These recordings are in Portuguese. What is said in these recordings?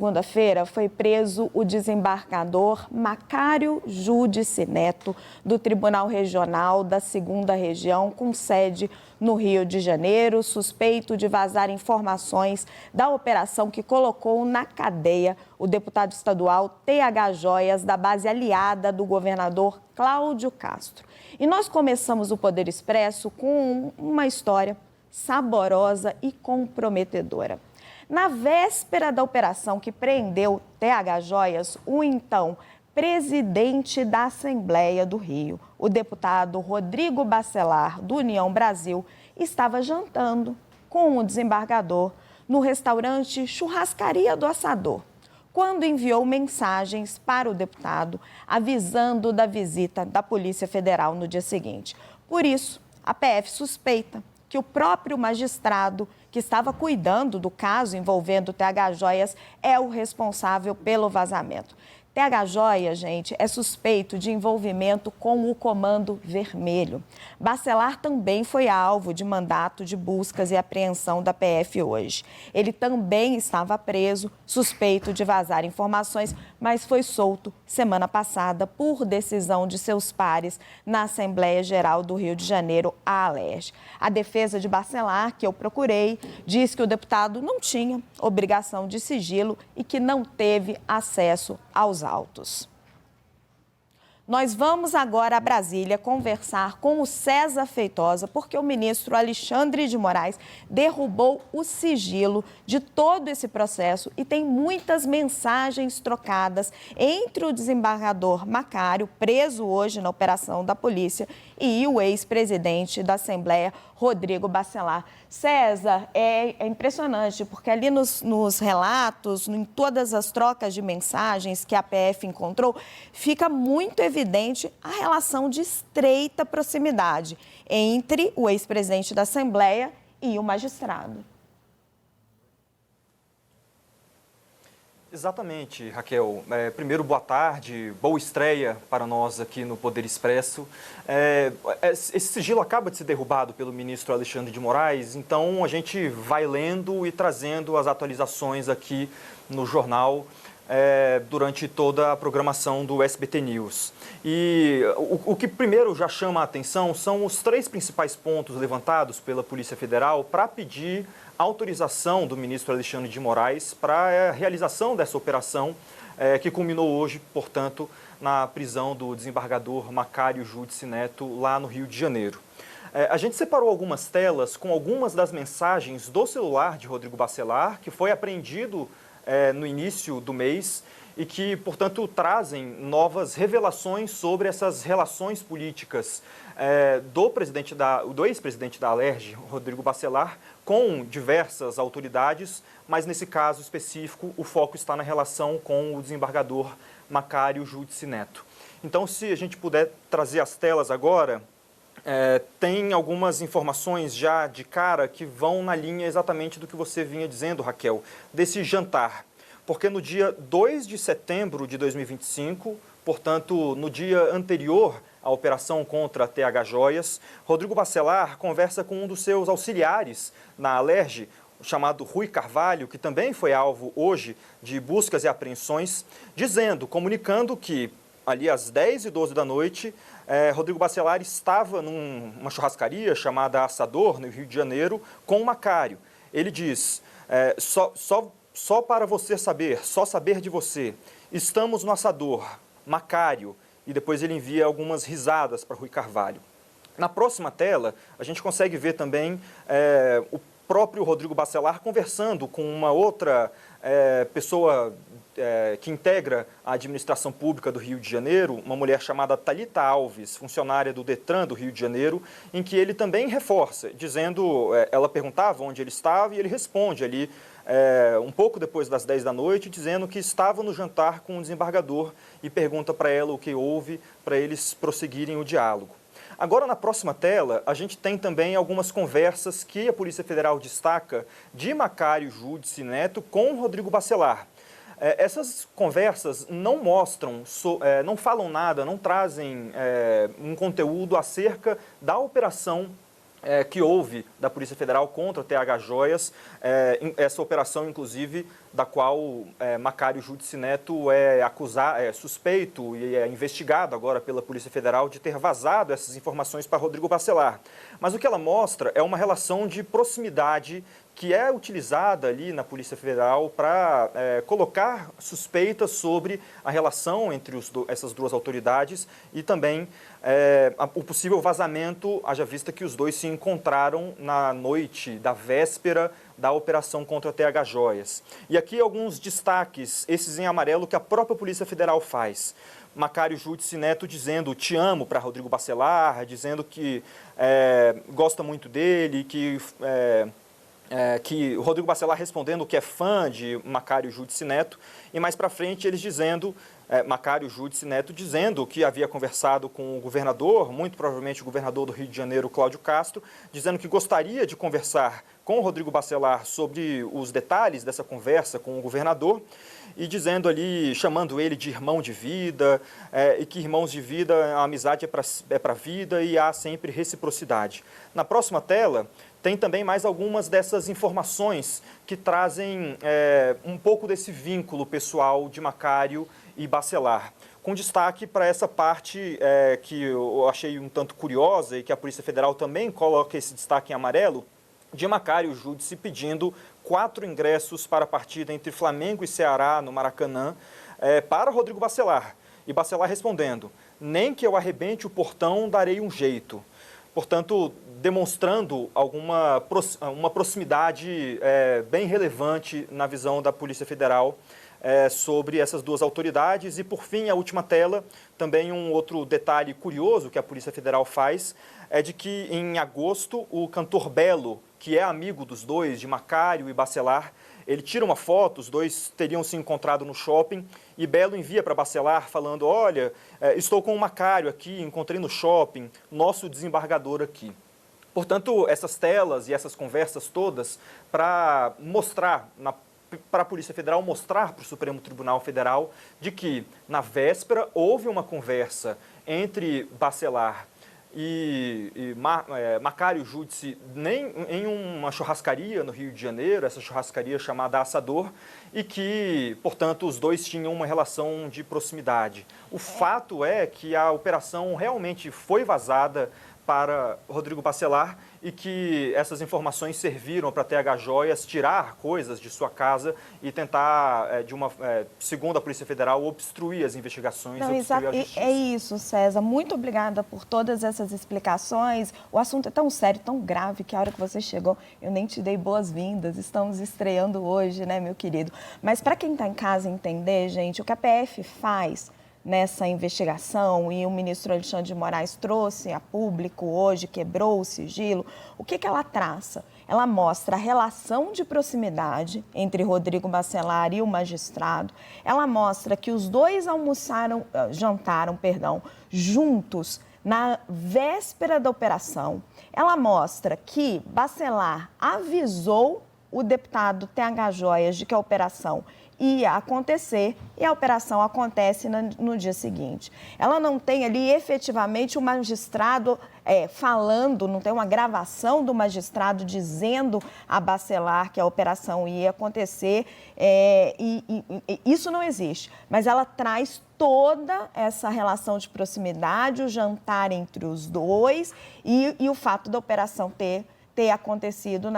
Segunda-feira foi preso o desembargador Macário Júdice Neto, do Tribunal Regional da 2ª Região, com sede no Rio de Janeiro, suspeito de vazar informações da operação que colocou na cadeia o deputado estadual TH Joias, da base aliada do governador Cláudio Castro. E nós começamos o Poder Expresso com uma história saborosa e comprometedora. Na véspera da operação que prendeu TH Joias, o então presidente da Assembleia do Rio, o deputado Rodrigo Bacelar, do União Brasil, estava jantando com o desembargador no restaurante Churrascaria do Assador, quando enviou mensagens para o deputado avisando da visita da Polícia Federal no dia seguinte. Por isso, a PF suspeita que o próprio magistrado que estava cuidando do caso envolvendo TH Joias é o responsável pelo vazamento. TH Joias, gente, é suspeito de envolvimento com o Comando Vermelho. Bacelar também foi alvo de mandato de buscas e apreensão da PF hoje. Ele também estava preso, suspeito de vazar informações, mas foi solto semana passada por decisão de seus pares na Assembleia Geral do Rio de Janeiro, a Alerj. A defesa de Bacelar, que eu procurei, diz que o deputado não tinha obrigação de sigilo e que não teve acesso aos autos. Nós vamos agora a Brasília conversar com o César Feitosa, porque o ministro Alexandre de Moraes derrubou o sigilo de todo esse processo e tem muitas mensagens trocadas entre o desembargador Macário, preso hoje na operação da polícia, e o ex-presidente da Assembleia, Rodrigo Bacelar. César, é impressionante, porque ali nos relatos, em todas as trocas de mensagens que a PF encontrou, fica muito evidente a relação de estreita proximidade entre o ex-presidente da Assembleia e o magistrado. Exatamente, Raquel. Primeiro, boa tarde, boa estreia para nós aqui no Poder Expresso. Esse sigilo acaba de ser derrubado pelo ministro Alexandre de Moraes, então a gente vai lendo e trazendo as atualizações aqui no jornal durante toda a programação do SBT News. E o que primeiro já chama a atenção são os 3 principais pontos levantados pela Polícia Federal para pedir autorização do ministro Alexandre de Moraes para a realização dessa operação que culminou hoje, portanto, na prisão do desembargador Macário Júdice Neto, lá no Rio de Janeiro. A gente separou algumas telas com algumas das mensagens do celular de Rodrigo Bacelar, que foi apreendido no início do mês e que, portanto, trazem novas revelações sobre essas relações políticas do ex-presidente da Alerj, Rodrigo Bacelar, com diversas autoridades, mas nesse caso específico o foco está na relação com o desembargador Macário Júdice Neto. Então, se a gente puder trazer as telas agora, tem algumas informações já de cara que vão na linha exatamente do que você vinha dizendo, Raquel, desse jantar. Porque no dia 2 de setembro de 2025, portanto, no dia anterior à operação contra a TH Joias, Rodrigo Bacelar conversa com um dos seus auxiliares na Alerj, chamado Rui Carvalho, que também foi alvo hoje de buscas e apreensões, comunicando que ali às 10h12 da noite, Rodrigo Bacelar estava numa churrascaria chamada Assador, no Rio de Janeiro, com o Macário. Ele diz, só para você saber, só saber de você, estamos no Assador, Macário, e depois ele envia algumas risadas para Rui Carvalho. Na próxima tela, a gente consegue ver também o próprio Rodrigo Bacelar conversando com uma outra pessoa que integra a administração pública do Rio de Janeiro, uma mulher chamada Thalita Alves, funcionária do Detran do Rio de Janeiro, em que ele também reforça, dizendo, ela perguntava onde ele estava e ele responde ali, um pouco depois das 10 da noite, dizendo que estava no jantar com o desembargador e pergunta para ela o que houve para eles prosseguirem o diálogo. Agora, na próxima tela, a gente tem também algumas conversas que a Polícia Federal destaca de Macário Júdice Neto com Rodrigo Bacelar. Essas conversas não mostram, não falam nada, não trazem um conteúdo acerca da operação que houve da Polícia Federal contra a TH Joias. Essa operação, inclusive, da qual Macário Júdice Neto é suspeito e é investigado agora pela Polícia Federal de ter vazado essas informações para Rodrigo Bacelar. Mas o que ela mostra é uma relação de proximidade que é utilizada ali na Polícia Federal para colocar suspeitas sobre a relação entre essas duas autoridades e também o possível vazamento, haja vista que os dois se encontraram na noite da véspera da operação contra a TH Joias. E aqui alguns destaques, esses em amarelo, que a própria Polícia Federal faz. Macário Júdice Neto dizendo "te amo" para Rodrigo Bacelar, dizendo que gosta muito dele, que o Rodrigo Bacelar respondendo que é fã de Macário Júdice Neto, e mais para frente eles dizendo, Macário Júdice Neto dizendo que havia conversado com o governador, muito provavelmente o governador do Rio de Janeiro, Cláudio Castro, dizendo que gostaria de conversar com o Rodrigo Bacelar sobre os detalhes dessa conversa com o governador, e dizendo ali, chamando ele de irmão de vida, e que irmãos de vida, a amizade é para a vida e há sempre reciprocidade. Na próxima tela, tem também mais algumas dessas informações que trazem um pouco desse vínculo pessoal de Macário e Bacelar. Com destaque para essa parte que eu achei um tanto curiosa e que a Polícia Federal também coloca esse destaque em amarelo, de Macário Júdice pedindo 4 ingressos para a partida entre Flamengo e Ceará no Maracanã para Rodrigo Bacelar. E Bacelar respondendo, nem que eu arrebente o portão, darei um jeito. Portanto, demonstrando uma proximidade bem relevante na visão da Polícia Federal sobre essas duas autoridades. E, por fim, a última tela, também um outro detalhe curioso que a Polícia Federal faz, é de que, em agosto, o cantor Belo, que é amigo dos dois, de Macário e Bacelar, ele tira uma foto, os dois teriam se encontrado no shopping, e Belo envia para Bacelar falando, olha, estou com o Macário aqui, encontrei no shopping, nosso desembargador aqui. Portanto, essas telas e essas conversas todas para mostrar, para a Polícia Federal mostrar para o Supremo Tribunal Federal de que, na véspera, houve uma conversa entre Bacelar e Macário Júdice em uma churrascaria no Rio de Janeiro, essa churrascaria chamada Assador, e que, portanto, os dois tinham uma relação de proximidade. O fato é que a operação realmente foi vazada para Rodrigo Bacelar e que essas informações serviram para a TH Joias tirar coisas de sua casa e tentar, segundo a Polícia Federal, obstruir as investigações, obstruir a justiça. É isso, César. Muito obrigada por todas essas explicações. O assunto é tão sério, tão grave, que a hora que você chegou, eu nem te dei boas-vindas. Estamos estreando hoje, né, meu querido? Mas para quem está em casa entender, gente, o que a PF faz nessa investigação, e o ministro Alexandre de Moraes trouxe a público hoje, quebrou o sigilo, o que ela traça? Ela mostra a relação de proximidade entre Rodrigo Bacelar e o magistrado, ela mostra que os dois jantaram juntos na véspera da operação, ela mostra que Bacelar avisou o deputado TH Joias de que a operação ia acontecer e a operação acontece no dia seguinte. Ela não tem ali efetivamente o magistrado falando, não tem uma gravação do magistrado dizendo a Bacelar que a operação ia acontecer, isso não existe. Mas ela traz toda essa relação de proximidade, o jantar entre os dois e o fato da operação ter acontecido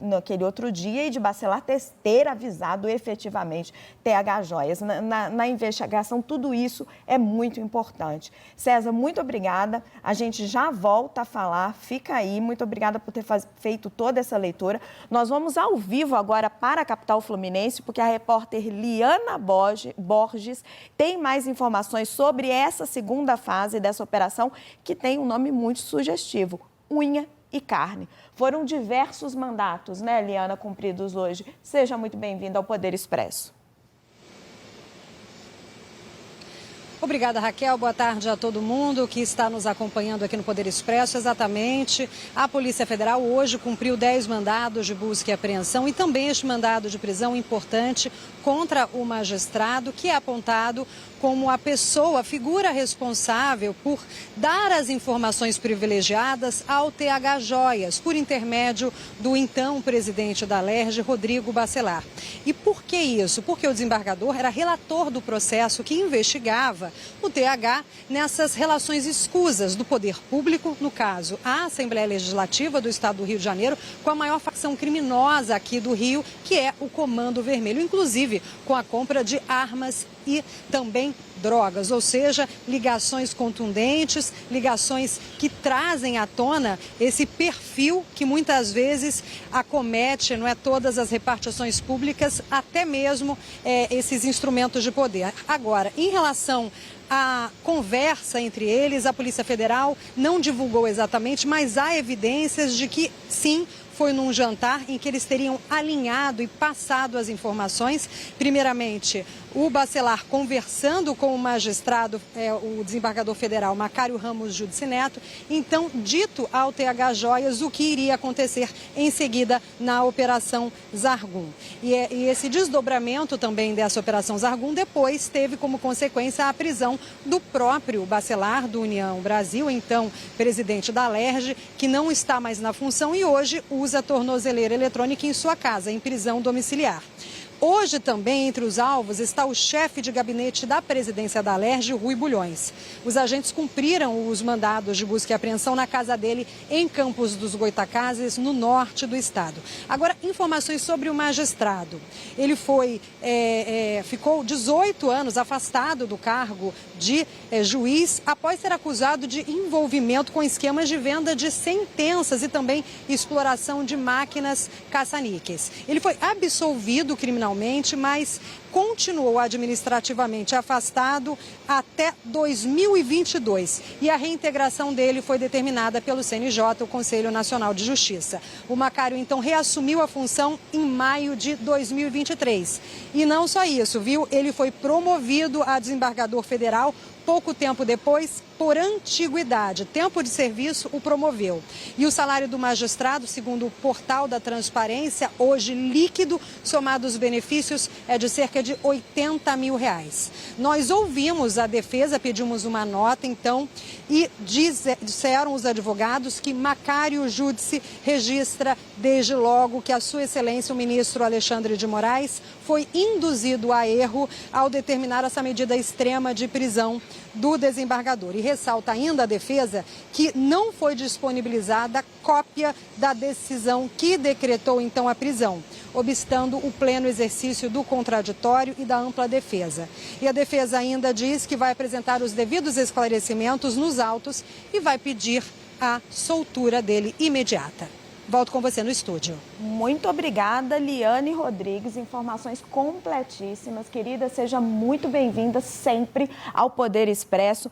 naquele outro dia e de Bacelar ter avisado efetivamente TH Joias. Na investigação, tudo isso é muito importante. César, muito obrigada. A gente já volta a falar. Fica aí. Muito obrigada por ter feito toda essa leitura. Nós vamos ao vivo agora para a capital fluminense, porque a repórter Liana Borges tem mais informações sobre essa segunda fase dessa operação, que tem um nome muito sugestivo: unha e carne. Foram diversos mandatos, né, Liana, cumpridos hoje. Seja muito bem-vinda ao Poder Expresso. Obrigada, Raquel. Boa tarde a todo mundo que está nos acompanhando aqui no Poder Expresso. Exatamente, a Polícia Federal hoje cumpriu 10 mandados de busca e apreensão e também este mandado de prisão importante contra o magistrado que é apontado como a pessoa, a figura responsável por dar as informações privilegiadas ao TH Joias, por intermédio do então presidente da Alerj, Rodrigo Bacelar. E por que isso? Porque o desembargador era relator do processo que investigava o TH nessas relações escusas do poder público, no caso, a Assembleia Legislativa do Estado do Rio de Janeiro, com a maior facção criminosa aqui do Rio, que é o Comando Vermelho, inclusive com a compra de armas e também drogas, ou seja, ligações contundentes, ligações que trazem à tona esse perfil que muitas vezes acomete, não é, todas as repartições públicas, até mesmo esses instrumentos de poder. Agora, em relação à conversa entre eles, a Polícia Federal não divulgou exatamente, mas há evidências de que sim, foi num jantar em que eles teriam alinhado e passado as informações. Primeiramente, o Bacelar conversando com o magistrado, o desembargador federal Macário Ramos Júdice Neto, então dito ao TH Joias o que iria acontecer em seguida na Operação Zargum. E esse desdobramento também dessa Operação Zargum depois teve como consequência a prisão do próprio Bacelar, do União Brasil, então presidente da Alerj, que não está mais na função e hoje usa tornozeleira eletrônica em sua casa, em prisão domiciliar. Hoje também entre os alvos está o chefe de gabinete da presidência da Alerj, Rui Bulhões. Os agentes cumpriram os mandados de busca e apreensão na casa dele em Campos dos Goytacazes, no norte do estado. Agora, informações sobre o magistrado. Ele ficou 18 anos afastado do cargo de juiz após ser acusado de envolvimento com esquemas de venda de sentenças e também exploração de máquinas caça-níqueis. Ele foi absolvido criminalmente, mas continuou administrativamente afastado até 2022 e a reintegração dele foi determinada pelo CNJ, o Conselho Nacional de Justiça. O Macário então reassumiu a função em maio de 2023 e não só isso, viu? Ele foi promovido a desembargador federal pouco tempo depois, por antiguidade. Tempo de serviço o promoveu. E o salário do magistrado, segundo o portal da Transparência, hoje líquido, somado os benefícios, é de cerca de R$80 mil. Nós ouvimos a defesa, pedimos uma nota, então, e disseram os advogados que Macário Júdice registra desde logo que a sua excelência, o ministro Alexandre de Moraes, foi induzido a erro ao determinar essa medida extrema de prisão do desembargador. E ressalta ainda a defesa que não foi disponibilizada cópia da decisão que decretou então a prisão, obstando o pleno exercício do contraditório e da ampla defesa. E a defesa ainda diz que vai apresentar os devidos esclarecimentos nos autos e vai pedir a soltura dele imediata. Volto com você no estúdio. Muito obrigada, Liane Rodrigues. Informações completíssimas. Querida, seja muito bem-vinda sempre ao Poder Expresso.